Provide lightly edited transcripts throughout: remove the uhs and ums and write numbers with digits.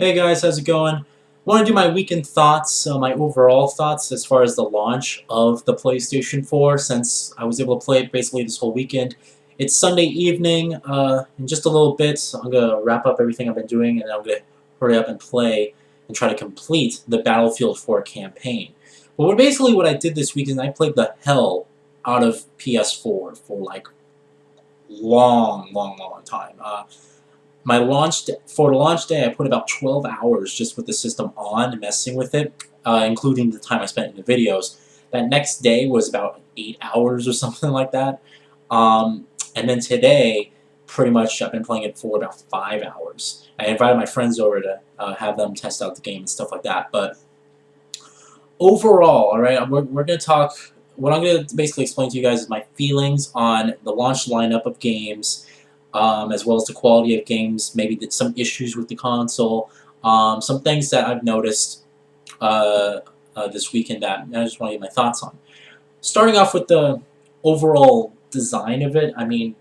Hey guys, how's it going? Want to do my weekend thoughts, my overall thoughts as far as the launch of the PlayStation 4 since I was able to play it basically this whole weekend. It's Sunday evening, in just a little bit, so I'm going to wrap up everything I've been doing and I'm going to hurry up and play and try to complete the Battlefield 4 campaign. But basically what I did this weekend, I played the hell out of PS4 for like long time. For the launch day, I put about 12 hours just with the system on, messing with it, including the time I spent in the videos. That next day was about 8 hours or something like that. And then today, pretty much I've been playing it for about 5 hours. I invited my friends over to have them test out the game and stuff like that. But overall, alright, we're going to talk. What I'm going to basically explain to you guys is my feelings on the launch lineup of games, as well as the quality of games, maybe some issues with the console, some things that I've noticed this weekend that I just want to get my thoughts on. Starting off with the overall design of it, I mean,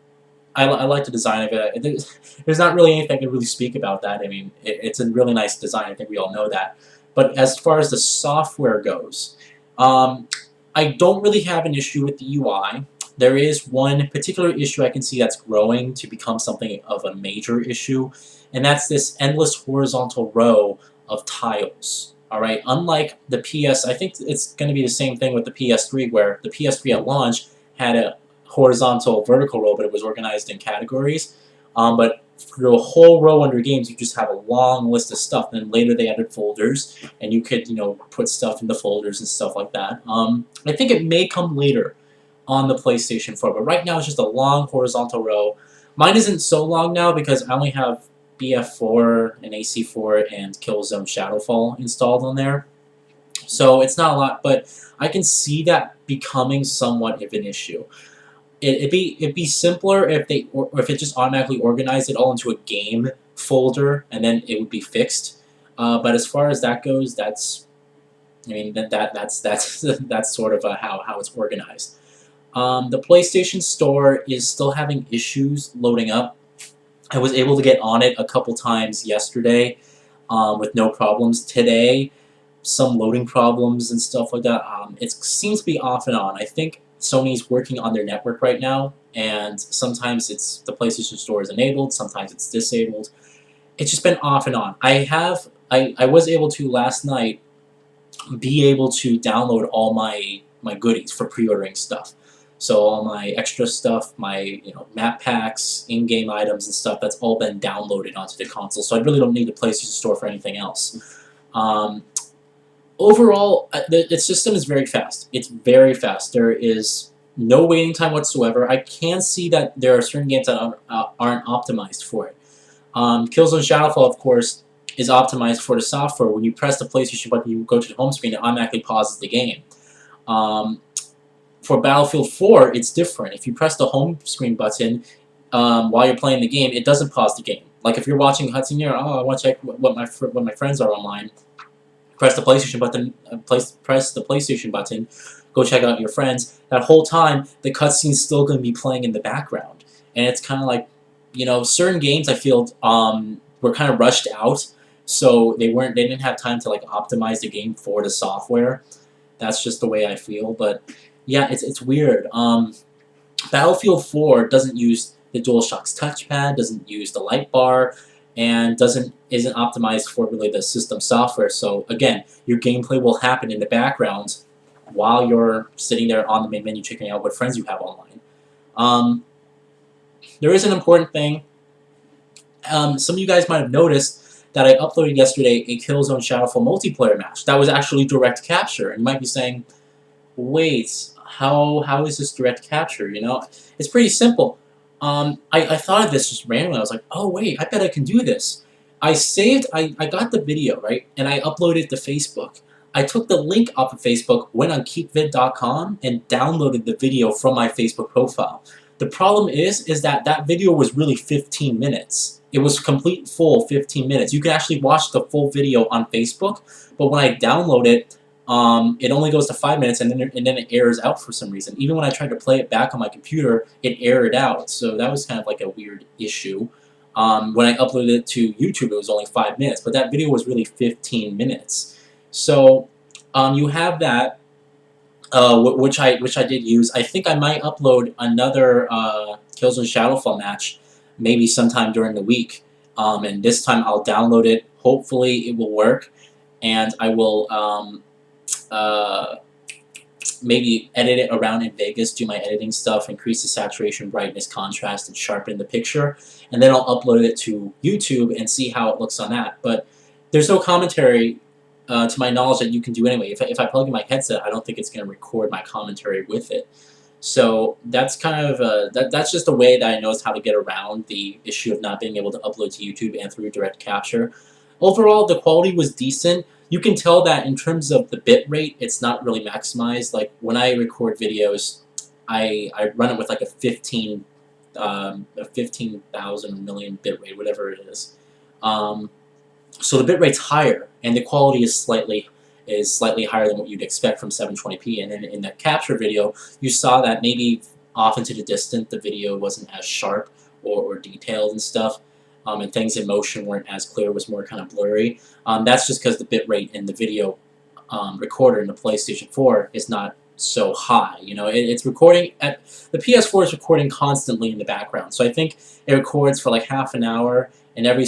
I like the design of it. There's not really anything I can really speak about that. I mean, it's a really nice design. I think we all know that. But as far as the software goes, I don't really have an issue with the UI. There is one particular issue I can see that's growing to become something of a major issue, and that's this endless horizontal row of tiles. Alright, unlike the I think it's going to be the same thing with the PS3, where the PS3 at launch had a horizontal vertical row, but it was organized in categories. But through a whole row under games, you just have a long list of stuff. And then later they added folders, and you could, put stuff into folders and stuff like that. I think it may come later on the PlayStation 4, but right now it's just a long horizontal row. Mine isn't so long now because I only have BF4 and AC4 and Killzone Shadowfall installed on there. So it's not a lot, but I can see that becoming somewhat of an issue. It'd be simpler if if it just automatically organized it all into a game folder and then it would be fixed. But as far as that goes, that's sort of how it's organized. The PlayStation Store is still having issues loading up. I was able to get on it a couple times yesterday with no problems. Today, some loading problems and stuff like that. It seems to be off and on. I think Sony's working on their network right now, and sometimes the PlayStation Store is enabled, sometimes it's disabled. It's just been off and on. I was able to last night be able to download all my goodies for pre-ordering stuff. So all my extra stuff, my map packs, in-game items and stuff, that's all been downloaded onto the console. So I really don't need the PlayStation Store for anything else. Overall, the system is very fast. It's very fast. There is no waiting time whatsoever. I can see that there are certain games that aren't optimized for it. Killzone Shadowfall, of course, is optimized for the software. When you press the PlayStation button, you go to the home screen, it automatically pauses the game. For Battlefield 4, it's different. If you press the home screen button while you're playing the game, it doesn't pause the game. Like if you're watching a cutscene, I want to check what my friends are online. Press the PlayStation button. Press the PlayStation button. Go check out your friends. That whole time, the cutscene's still going to be playing in the background, and it's kind of like, certain games I feel were kind of rushed out, so they didn't have time to like optimize the game for the software. That's just the way I feel, but yeah, it's weird. Battlefield 4 doesn't use the DualShock's touchpad, doesn't use the light bar, and isn't optimized for really the system software. So again, your gameplay will happen in the background while you're sitting there on the main menu checking out what friends you have online. There is an important thing. Some of you guys might have noticed that I uploaded yesterday a Killzone Shadowfall multiplayer match. That was actually direct capture, and you might be saying, wait, how is this direct capture? It's pretty simple. I thought of this just randomly. I was like, oh wait, I bet I can do this. I got the video, right, and I uploaded it to Facebook. I took the link off of Facebook, went on keepvid.com, and downloaded the video from my Facebook profile. The problem is that video was really 15 minutes. It was complete full 15 minutes. You can actually watch the full video on Facebook, but when I download it, it only goes to 5 minutes and then it errors out for some reason. Even when I tried to play it back on my computer, it errored out. So that was kind of like a weird issue. When I uploaded it to YouTube, it was only 5 minutes, but that video was really 15 minutes. So you have that, which I did use. I think I might upload another Killzone Shadowfall match, maybe sometime during the week. And this time I'll download it. Hopefully it will work, and I will maybe edit it around in Vegas, do my editing stuff, increase the saturation, brightness, contrast, and sharpen the picture, and then I'll upload it to YouTube and see how it looks on that. But there's no commentary, to my knowledge, that you can do anyway. If I plug in my headset, I don't think it's going to record my commentary with it. So that's kind of that's just a way that I know how to get around the issue of not being able to upload to YouTube and through direct capture. Overall, the quality was decent. You can tell that in terms of the bit rate, it's not really maximized. Like when I record videos, I run it with like a 15,000 million bit rate, whatever it is. So the bit rate's higher, and the quality is slightly higher than what you'd expect from 720p. And then in the capture video, you saw that maybe off into the distance, the video wasn't as sharp or detailed and stuff. And things in motion weren't as clear, was more kind of blurry. That's just because the bitrate in the video recorder in the PlayStation 4 is not so high. You know, it's recording at the PS4 is recording constantly in the background. So I think it records for like half an hour, and every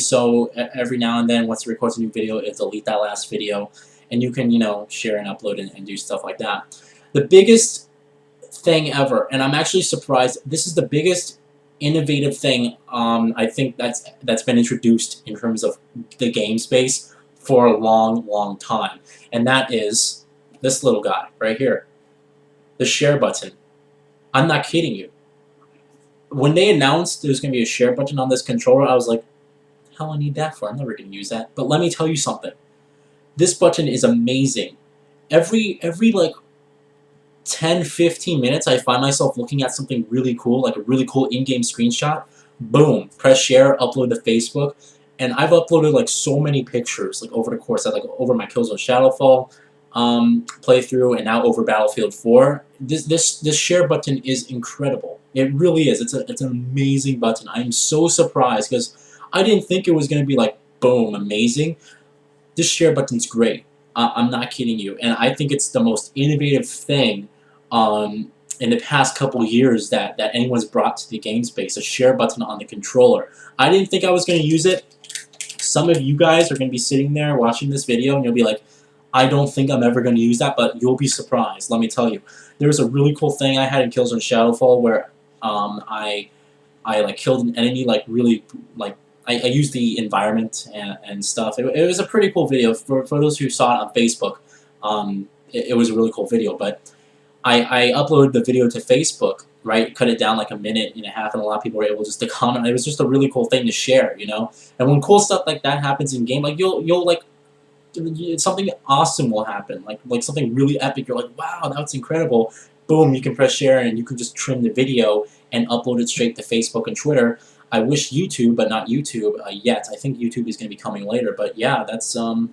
now and then, once it records a new video, it'll delete that last video, and you can, you know, share and upload and do stuff like that. The biggest thing ever, and I'm actually surprised, this is the biggest innovative thing I think that's been introduced in terms of the game space for a long time, and that is this little guy right here, the share button. I'm not kidding you. When they announced there's going to be a share button on this controller, I was like, hell I need that for? I'm never going to use that. But let me tell you something. This button is amazing. Every like 10-15 minutes, I find myself looking at something really cool, like a really cool in-game screenshot. Boom, press share, upload to Facebook, and I've uploaded like so many pictures, like over the course of like over my Killzone Shadowfall playthrough, and now over Battlefield 4. This share button is incredible. It really is. It's an amazing button. I'm so surprised because I didn't think it was going to be like boom amazing. This share button's great. I'm not kidding you, and I think it's the most innovative thing in the past couple years that anyone's brought to the game space, a share button on the controller. I didn't think I was going to use it. Some of you guys are going to be sitting there watching this video, and you'll be like, I don't think I'm ever going to use that, but you'll be surprised, let me tell you. There was a really cool thing I had in Killzone Shadowfall where I like killed an enemy like really like I used the environment and stuff. It was a pretty cool video. For those who saw it on Facebook, it was a really cool video. But I uploaded the video to Facebook, right? Cut it down like a minute and a half, and a lot of people were able just to comment. It was just a really cool thing to share, you know? And when cool stuff like that happens in game, like you'll like, something awesome will happen. Like something really epic. You're like, wow, that's incredible. Boom, you can press share, and you can just trim the video and upload it straight to Facebook and Twitter. I wish YouTube, but not YouTube yet. I think YouTube is going to be coming later. But yeah, that's I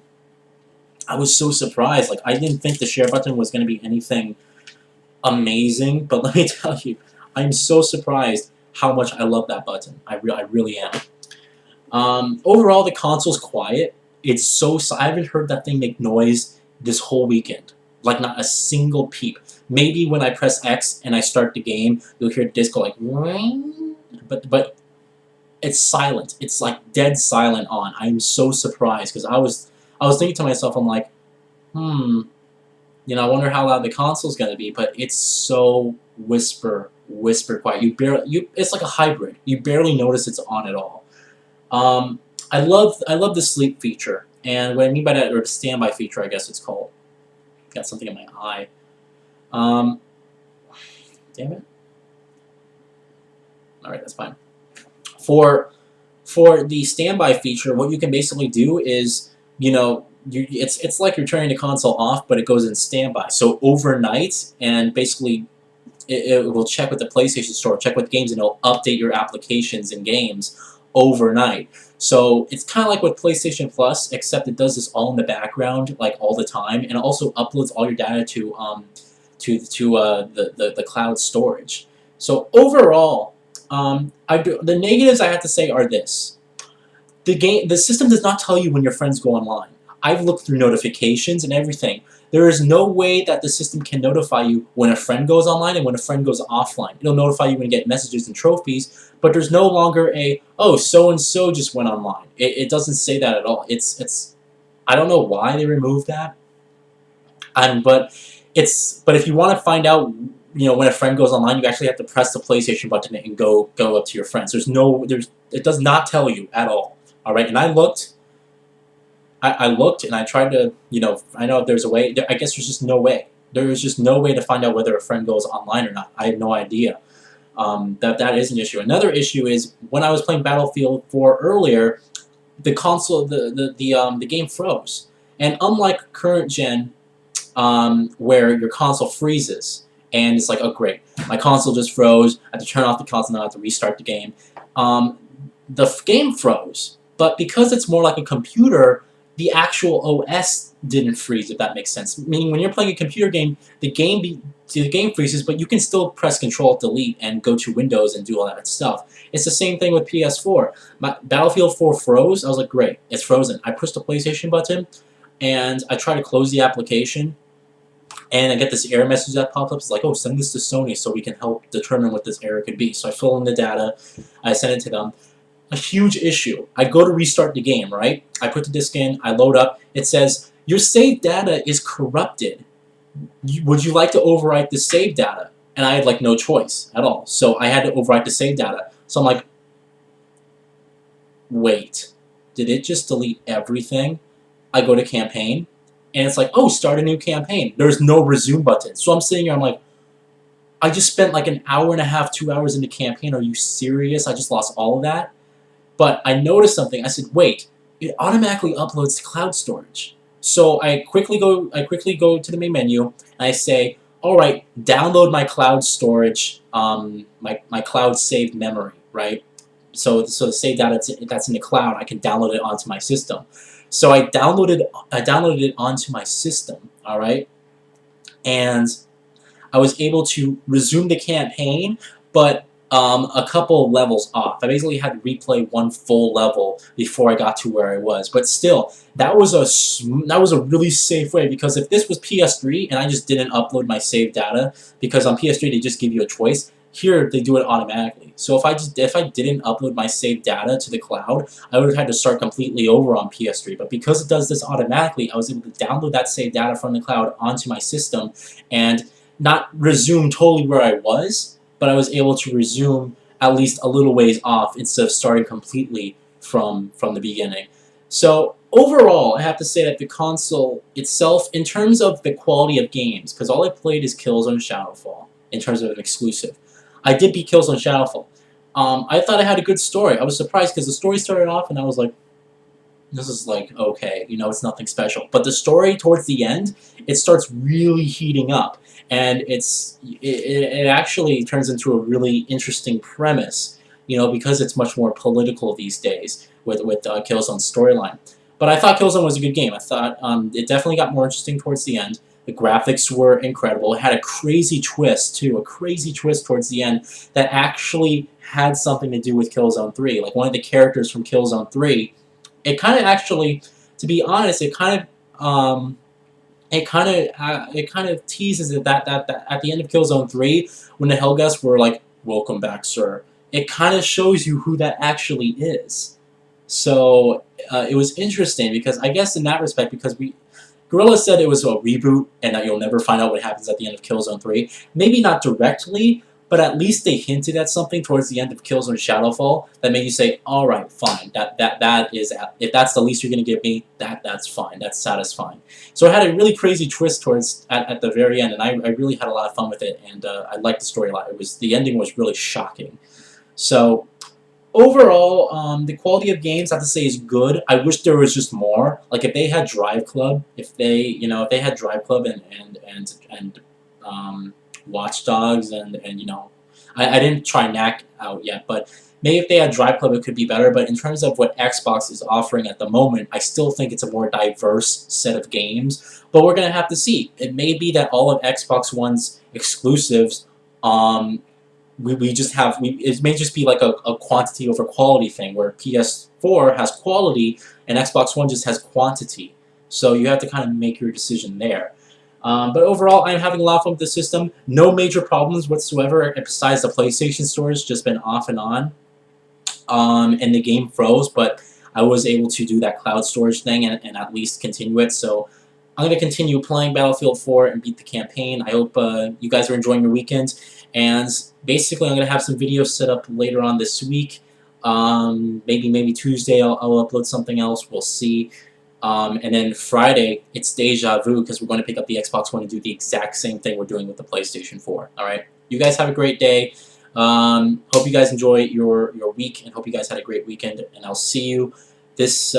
was so surprised. Like I didn't think the share button was going to be anything amazing. But let me tell you, I'm so surprised how much I love that button. I really am. Overall, the console's quiet. It's so. I haven't heard that thing make noise this whole weekend. Like not a single peep. Maybe when I press X and I start the game, you'll hear the disc go like, ring. But it's silent. It's like dead silent on. I'm so surprised because I was thinking to myself, I'm like, you know, I wonder how loud the console's gonna be. But it's so whisper quiet. It's like a hybrid. You barely notice it's on at all. I love the sleep feature, and what I mean by that, or the standby feature, I guess it's called. Got something in my eye. Damn it. All right, that's fine. For the standby feature, what you can basically do is, you know, it's like you're turning the console off, but it goes in standby. So overnight, and basically, it will check with the PlayStation Store, check with games, and it'll update your applications and games overnight. So it's kind of like with PlayStation Plus, except it does this all in the background, like all the time, and it also uploads all your data to the cloud storage. So overall, the negatives I have to say are this. the system does not tell you when your friends go online. I've looked through notifications and everything. There is no way that the system can notify you when a friend goes online and when a friend goes offline. It'll notify you when you get messages and trophies, but there's no longer a, oh, so-and-so just went online. It doesn't say that at all. It's I don't know why they removed that. But if you want to find out, when a friend goes online, you actually have to press the PlayStation button and go up to your friends. It does not tell you at all. All right, and I looked and I tried to, I know if there's a way. I guess there's just no way. There is just no way to find out whether a friend goes online or not. I have no idea. That is an issue. Another issue is when I was playing Battlefield 4 earlier, the console, the game froze, and unlike current gen, where your console freezes and it's like, oh great, my console just froze. I have to turn off the console now. I have to restart the game. The game froze, but because it's more like a computer, the actual OS didn't freeze, if that makes sense. Meaning when you're playing a computer game, the game freezes, but you can still press Control-Delete and go to Windows and do all that stuff. It's the same thing with PS4. My Battlefield 4 froze. I was like, great, it's frozen. I pushed the PlayStation button, and I try to close the application, and I get this error message that pops up. It's like, oh, send this to Sony so we can help determine what this error could be. So I fill in the data, I send it to them. A huge issue. I go to restart the game, right? I put the disk in, I load up. It says, your saved data is corrupted. Would you like to overwrite the saved data? And I had like no choice at all. So I had to overwrite the saved data. So I'm like, wait, did it just delete everything? I go to campaign, and it's like, oh, start a new campaign. There's no resume button. So I'm sitting here, I'm like, I just spent like an hour and a half, 2 hours in the campaign. Are you serious? I just lost all of that? But I noticed something. I said, wait, it automatically uploads to cloud storage. So I quickly go to the main menu, and I say, all right, download my cloud storage, my cloud saved memory, right? So the saved data that's in the cloud, I can download it onto my system. So I downloaded it onto my system, all right? And I was able to resume the campaign, but a couple levels off. I basically had to replay one full level before I got to where I was. But still, that was a really safe way, because if this was PS3 and I just didn't upload my saved data, because on PS3 they just give you a choice, here they do it automatically. So if I didn't upload my saved data to the cloud, I would have had to start completely over on PS3. But because it does this automatically, I was able to download that saved data from the cloud onto my system and not resume totally where I was, but I was able to resume at least a little ways off instead of starting completely from the beginning. So overall, I have to say that the console itself, in terms of the quality of games, because all I played is Killzone Shadowfall in terms of an exclusive. I did beat Killzone Shadowfall. I thought I had a good story. I was surprised because the story started off and I was like, this is like, okay, it's nothing special. But the story towards the end, it starts really heating up. And it actually turns into a really interesting premise, because it's much more political these days with Killzone's storyline. But I thought Killzone was a good game. I thought it definitely got more interesting towards the end. The graphics were incredible. It had a crazy twist, too, a crazy twist towards the end that actually had something to do with Killzone 3. Like one of the characters from Killzone 3, it kind of actually, to be honest, it kind of teases it that at the end of Killzone 3, when the Helghast were like, "Welcome back, sir," it kind of shows you who that actually is. So it was interesting because I guess in that respect, because Guerrilla said it was a reboot and that you'll never find out what happens at the end of Killzone 3. Maybe not directly, but at least they hinted at something towards the end of Killzone Shadowfall that made you say, all right, fine, that is, if that's the least you're going to give me, that's fine, that's satisfying. So it had a really crazy twist towards at the very end, and I really had a lot of fun with it, and I liked the story a lot. The ending was really shocking. So overall, the quality of games, I have to say, is good. I wish there was just more. Like if they had Drive Club, if they had Drive Club and Watch Dogs and I didn't try Knack out yet, but maybe if they had Drive Club, it could be better. But in terms of what Xbox is offering at the moment, I still think it's a more diverse set of games. But we're gonna have to see. It may be that all of Xbox One's exclusives we just have it may just be like a quantity over quality thing where PS4 has quality and Xbox One just has quantity. So you have to kind of make your decision there. But overall, I'm having a lot of fun with the system. No major problems whatsoever besides the PlayStation Store has just been off and on. And the game froze, but I was able to do that cloud storage thing and at least continue it. So I'm going to continue playing Battlefield 4 and beat the campaign. I hope you guys are enjoying your weekends. And basically, I'm going to have some videos set up later on this week. Maybe Tuesday I'll upload something else. We'll see. And then Friday, it's deja vu because we're going to pick up the Xbox One and do the exact same thing we're doing with the PlayStation 4. All right? You guys have a great day. Hope you guys enjoy your week and hope you guys had a great weekend. And I'll see you this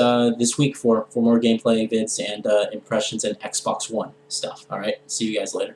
week for more gameplay vids and impressions and Xbox One stuff. All right? See you guys later.